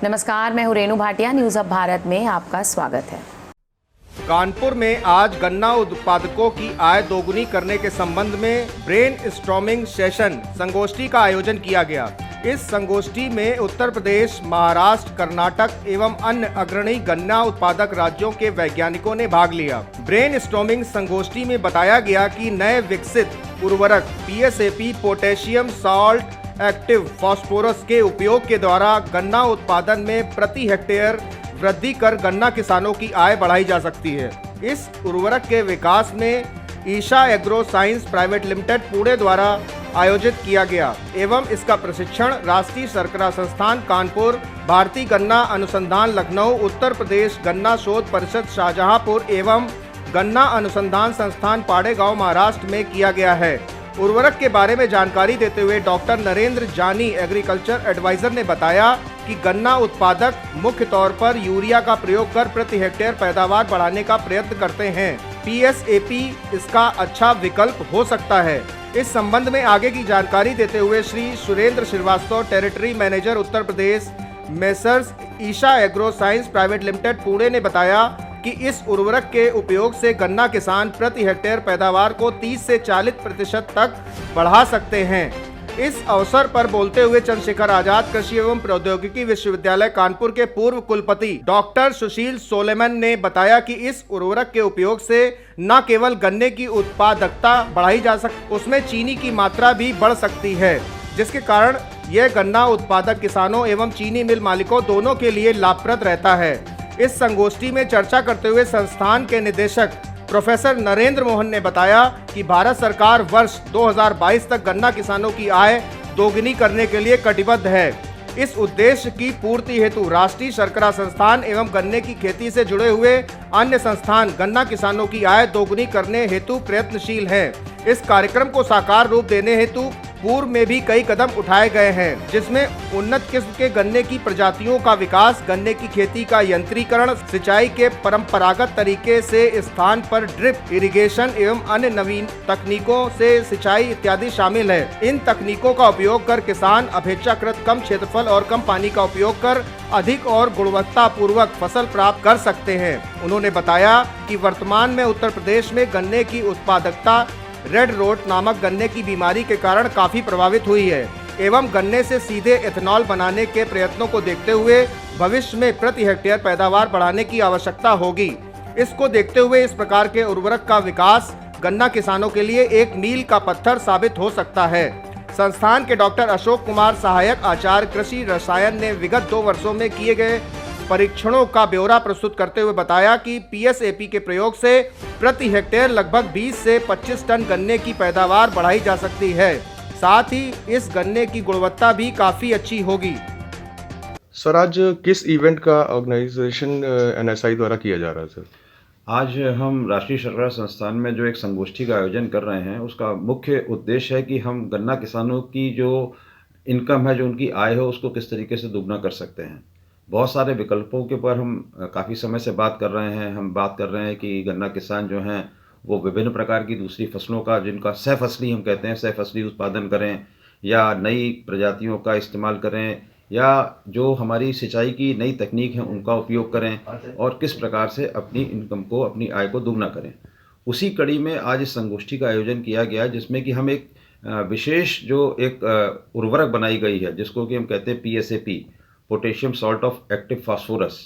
नमस्कार, मैं हूं रेणु भाटिया। न्यूज अब भारत में आपका स्वागत है। कानपुर में आज गन्ना उत्पादकों की आय दोगुनी करने के संबंध में ब्रेन स्टॉर्मिंग सेशन संगोष्ठी का आयोजन किया गया। इस संगोष्ठी में उत्तर प्रदेश, महाराष्ट्र, कर्नाटक एवं अन्य अग्रणी गन्ना उत्पादक राज्यों के वैज्ञानिकों ने भाग लिया। ब्रेन स्टॉर्मिंग संगोष्ठी में बताया गया कि नए विकसित उर्वरक PSAP potassium salt active phosphorus के उपयोग के द्वारा गन्ना उत्पादन में प्रति हेक्टेयर वृद्धि कर गन्ना किसानों की आय बढ़ाई जा सकती है। इस उर्वरक के विकास में Isha agro science private limited Pune द्वारा आयोजित किया गया एवं इसका प्रशिक्षण राष्ट्रीय शर्करा संस्थान कानपुर, भारतीय गन्ना अनुसंधान लखनऊ, उत्तर प्रदेश गन्ना शोध परिषद शाहजहांपुर एवं गन्ना अनुसंधान संस्थान पाड़ेगांव महाराष्ट्र में किया गया है। उर्वरक के बारे में जानकारी देते हुए डॉक्टर नरेंद्र जानी एग्रीकल्चर एडवाइजर ने बताया कि गन्ना उत्पादक मुख्य तौर पर यूरिया का प्रयोग कर प्रति हेक्टेयर पैदावार बढ़ाने का प्रयत्न करते हैं। PSAP इसका अच्छा विकल्प हो सकता है। इस संबंध में आगे की जानकारी देते हुए Shri Surendra Srivastava, territory manager Uttar Pradesh, messrs Isha agro science private limited Pune ने बताया कि इस उर्वरक के उपयोग से गन्ना किसान प्रति हेक्टेयर पैदावार को 30 से 40% तक बढ़ा सकते हैं। इस अवसर पर बोलते हुए चंद्रशेखर आजाद कृषि एवं प्रौद्योगिकी विश्वविद्यालय कानपुर के पूर्व कुलपति डॉक्टर सुशील सोलेमन ने बताया कि इस उर्वरक के उपयोग से न केवल गन्ने की उत्पादकता बढ़ाई जा सकती, उसमें चीनी की मात्रा भी बढ़ सकती है, जिसके कारण यह गन्ना उत्पादक किसानों एवं चीनी मिल मालिकों दोनों के लिए लाभप्रद रहता है। इस संगोष्ठी में चर्चा करते हुए संस्थान के निदेशक प्रोफेसर नरेंद्र मोहन ने बताया कि भारत सरकार वर्ष 2022 तक गन्ना किसानों की आय दोगुनी करने के लिए कटिबद्ध है। इस उद्देश्य की पूर्ति हेतु राष्ट्रीय शर्करा संस्थान एवं गन्ने की खेती से जुड़े हुए अन्य संस्थान गन्ना किसानों की आय दोगुनी करने हेतु प्रयत्नशील हैं। इस कार्यक्रम को साकार रूप देने हेतु पूर्व में भी कई कदम उठाए गए हैं, जिसमें उन्नत किस्म के गन्ने की प्रजातियों का विकास, गन्ने की खेती का यंत्रीकरण, सिंचाई के परंपरागत तरीके से स्थान पर ड्रिप इरिगेशन एवं अन्य नवीन तकनीकों से सिंचाई इत्यादि शामिल है। इन तकनीकों का उपयोग कर किसान अपेक्षाकृत कम क्षेत्रफल और कम पानी का उपयोग कर अधिक और गुणवत्ता पूर्वक फसल प्राप्त कर सकते हैं। उन्होंने बताया कि वर्तमान में उत्तर प्रदेश में गन्ने की उत्पादकता रेड रोट नामक गन्ने की बीमारी के कारण काफी प्रभावित हुई है एवं गन्ने से सीधे एथेनॉल बनाने के प्रयत्नों को देखते हुए भविष्य में प्रति हेक्टेयर पैदावार बढ़ाने की आवश्यकता होगी। इसको देखते हुए इस प्रकार के उर्वरक का विकास गन्ना किसानों के लिए एक मील का पत्थर साबित हो सकता है। संस्थान के डॉक्टर अशोक कुमार, सहायक आचार्य कृषि रसायन, ने विगत 2 वर्षों में किए गए परीक्षणों का ब्यौरा प्रस्तुत करते हुए बताया कि PSAP के प्रयोग से प्रति हेक्टेयर लगभग 20 से 25 टन गन्ने की पैदावार बढ़ाई जा सकती है। साथ ही इस गन्ने की गुणवत्ता भी काफी अच्छी होगी। सर, आज किस इवेंट का ऑर्गेनाइजेशन NSI द्वारा किया जा रहा है सर? आज हम राष्ट्रीय शर्करा संस्थान में जो एक संगोष्ठी का आयोजन कर रहे हैं, उसका मुख्य उद्देश्य है कि हम गन्ना किसानों की जो इनकम है, जो उनकी आय है, उसको किस तरीके से दुगना कर सकते हैं। बहुत सारे विकल्पों के ऊपर हम काफ़ी समय से बात कर रहे हैं। हम बात कर रहे हैं कि गन्ना किसान जो हैं वो विभिन्न प्रकार की दूसरी फसलों का, जिनका सह फसली हम कहते हैं, सह फसली उत्पादन करें या नई प्रजातियों का इस्तेमाल करें या जो हमारी सिंचाई की नई तकनीक है उनका उपयोग करें और किस प्रकार से अपनी इनकम को, अपनी आय को दुगना करें। उसी कड़ी में आज इस संगोष्ठी का आयोजन किया गया, जिसमें कि हम एक विशेष जो एक उर्वरक बनाई गई है, जिसको कि हम कहते हैं PSAP potassium salt of active phosphorus,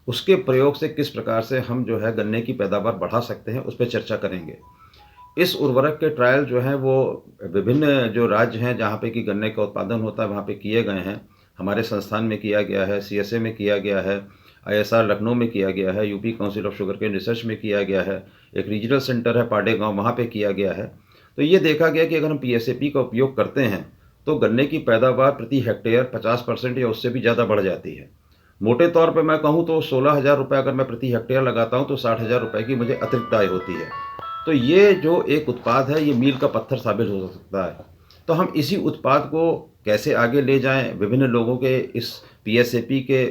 उसके प्रयोग से किस प्रकार से हम जो है गन्ने की पैदावार बढ़ा सकते हैं, उस पर चर्चा करेंगे। इस उर्वरक के ट्रायल जो हैं वो विभिन्न जो राज्य हैं जहाँ पे कि गन्ने का उत्पादन होता है वहाँ पे किए गए हैं। हमारे संस्थान में किया गया है, CSA में किया गया है, ISR लखनऊ में किया गया है, UP council of sugar cane research में किया गया है, एक रीजनल सेंटर है पाड़ेगांव, वहाँ पे किया गया है। तो ये देखा गया कि अगर हम PSAP का उपयोग करते हैं तो गन्ने की पैदावार प्रति हेक्टेयर 50% या उससे भी ज़्यादा बढ़ जाती है। मोटे तौर पे मैं कहूँ तो 16,000 रुपये अगर मैं प्रति हेक्टेयर लगाता हूँ तो 60,000 रुपये की मुझे अतिरिक्त आय होती है। तो ये जो एक उत्पाद है, ये मील का पत्थर साबित हो सकता है। तो हम इसी उत्पाद को कैसे आगे ले जाएं, विभिन्न लोगों के इस PSAP के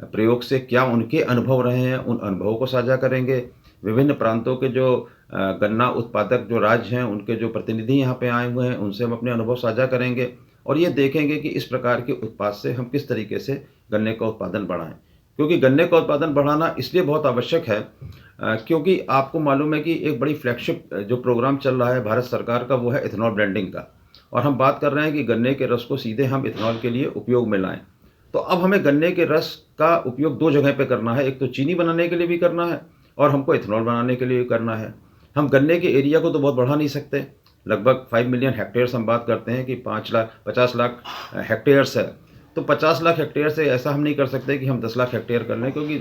प्रयोग से क्या उनके अनुभव रहे हैं, उन अनुभवों को साझा करेंगे। विभिन्न प्रांतों के जो गन्ना उत्पादक जो राज्य हैं, उनके जो प्रतिनिधि यहाँ पे आए हुए हैं, उनसे हम अपने अनुभव साझा करेंगे और ये देखेंगे कि इस प्रकार के उत्पाद से हम किस तरीके से गन्ने का उत्पादन बढ़ाएं। क्योंकि गन्ने का उत्पादन बढ़ाना इसलिए बहुत आवश्यक है क्योंकि आपको मालूम है कि एक बड़ी फ्लैगशिप जो प्रोग्राम चल रहा है भारत सरकार का, वो है इथेनॉल ब्लेंडिंग का, और हम बात कर रहे हैं कि गन्ने के रस को सीधे हम इथेनॉल के लिए उपयोग में लाएं। तो अब हमें गन्ने के रस का उपयोग दो जगह पे करना है, एक तो चीनी बनाने के लिए भी करना है और हमको इथेनॉल बनाने के लिए भी करना है। हम गन्ने के एरिया को तो बहुत बढ़ा नहीं सकते, लगभग 5 मिलियन हेक्टेयर्स हम बात करते हैं कि 50 लाख हेक्टेयर्स है, तो 50 लाख हेक्टेयर से ऐसा हम नहीं कर सकते कि हम 10 लाख हेक्टेयर कर लें, क्योंकि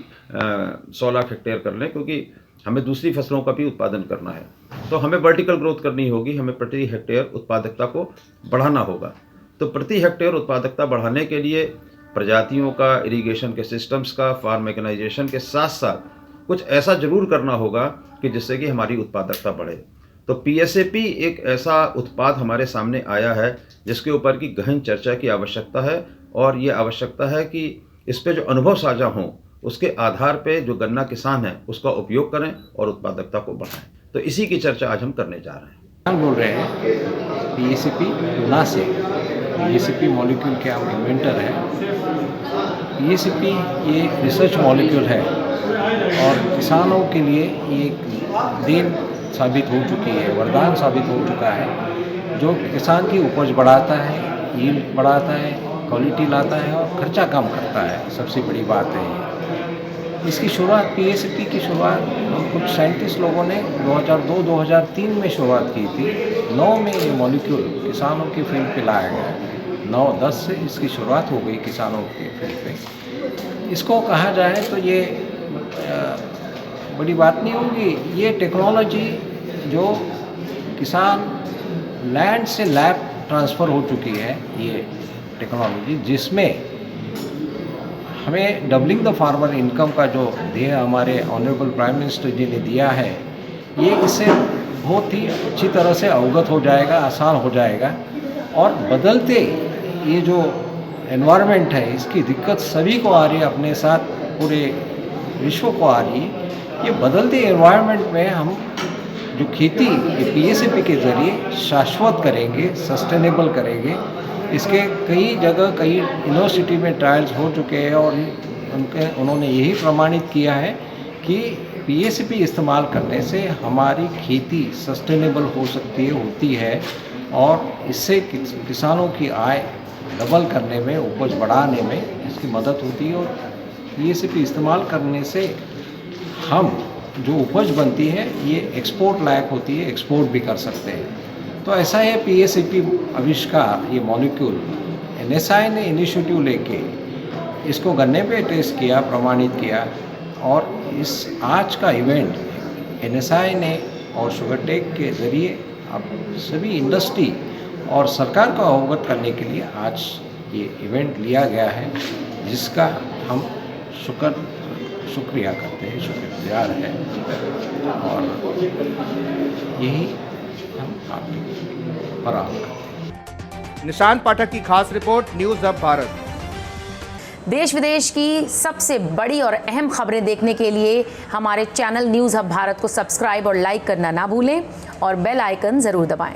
100 लाख हेक्टेयर कर लें, क्योंकि हमें दूसरी फसलों का भी उत्पादन करना है। तो हमें वर्टिकल ग्रोथ करनी होगी, हमें प्रति हेक्टेयर उत्पादकता को बढ़ाना होगा। तो प्रति हेक्टेयर उत्पादकता बढ़ाने के लिए प्रजातियों का, इरिगेशन के सिस्टम्स का, फार्म मैकेनाइजेशन के साथ साथ कुछ ऐसा जरूर करना होगा कि जिससे कि हमारी उत्पादकता बढ़े। तो PSAP एक ऐसा उत्पाद हमारे सामने आया है जिसके ऊपर की गहन चर्चा की आवश्यकता है, और ये आवश्यकता है कि इस पे जो अनुभव साझा हों उसके आधार पे जो गन्ना किसान है उसका उपयोग करें और उत्पादकता को बढ़ाएं। तो इसी की चर्चा आज हम करने जा रहे हैं। हम बोल रहे हैं PSAP ना से, PSAP मॉलिक्यूल के हम इन्वेंटर हैं। PSAP ये रिसर्च मॉलिक्यूल है और किसानों के लिए ये देन साबित हो चुकी है, वरदान साबित हो चुका है, जो किसान की उपज बढ़ाता है, यील्ड बढ़ाता है, क्वालिटी लाता है और खर्चा कम करता है। सबसे बड़ी बात है ये। इसकी शुरुआत PSAP की शुरुआत कुछ साइंटिस्ट लोगों ने 2002-2003 में शुरुआत की थी। 9 में ये मॉलिक्यूल किसानों के फील्ड पे लाया गया। 9-10 से इसकी शुरुआत हो गई किसानों के फील्ड पे। इसको कहा जाए तो ये बड़ी बात नहीं होगी। ये टेक्नोलॉजी जो किसान लैंड से लैब ट्रांसफ़र हो चुकी है, ये टेक्नोलॉजी जिसमें हमें डबलिंग द फार्मर इनकम का जो ध्येय हमारे ऑनरेबल प्राइम मिनिस्टर जी ने दिया है, ये इससे बहुत ही अच्छी तरह से अवगत हो जाएगा, आसान हो जाएगा। और बदलते ये जो एनवायरनमेंट है, इसकी दिक्कत सभी को आ रही है, अपने साथ पूरे विश्व को आ रही है। ये बदलते एनवायरनमेंट में हम जो खेती ये PSAP के ज़रिए शाश्वत करेंगे, सस्टेनेबल करेंगे। इसके कई जगह, कई यूनिवर्सिटी में ट्रायल्स हो चुके हैं और उन्होंने यही प्रमाणित किया है कि PSAP इस्तेमाल करने से हमारी खेती सस्टेनेबल हो सकती है, होती है, और इससे किसानों की आय डबल करने में, उपज बढ़ाने में इसकी मदद होती है। और PSAP इस्तेमाल करने से हम जो उपज बनती है ये एक्सपोर्ट लायक होती है, एक्सपोर्ट भी कर सकते हैं। तो ऐसा है PSAP आविष्कार, ये मॉलिक्यूल NSI ने इनिशिएटिव लेके इसको गन्ने पे टेस्ट किया, प्रमाणित किया, और इस आज का इवेंट NSI ने और शुगरटेक के ज़रिए अब सभी इंडस्ट्री और सरकार को अवगत करने के लिए आज ये इवेंट लिया गया है, जिसका हम शुक्रिया करते हैं, शुक्रगुजार हैं। और यही हम आपके फराहम करते हैं। निशांत पाठक की खास रिपोर्ट, न्यूज़ अब भारत। देश विदेश की सबसे बड़ी और अहम खबरें देखने के लिए हमारे चैनल न्यूज़ अब भारत को सब्सक्राइब और लाइक करना ना भूलें और बेल आइकन ज़रूर दबाएं।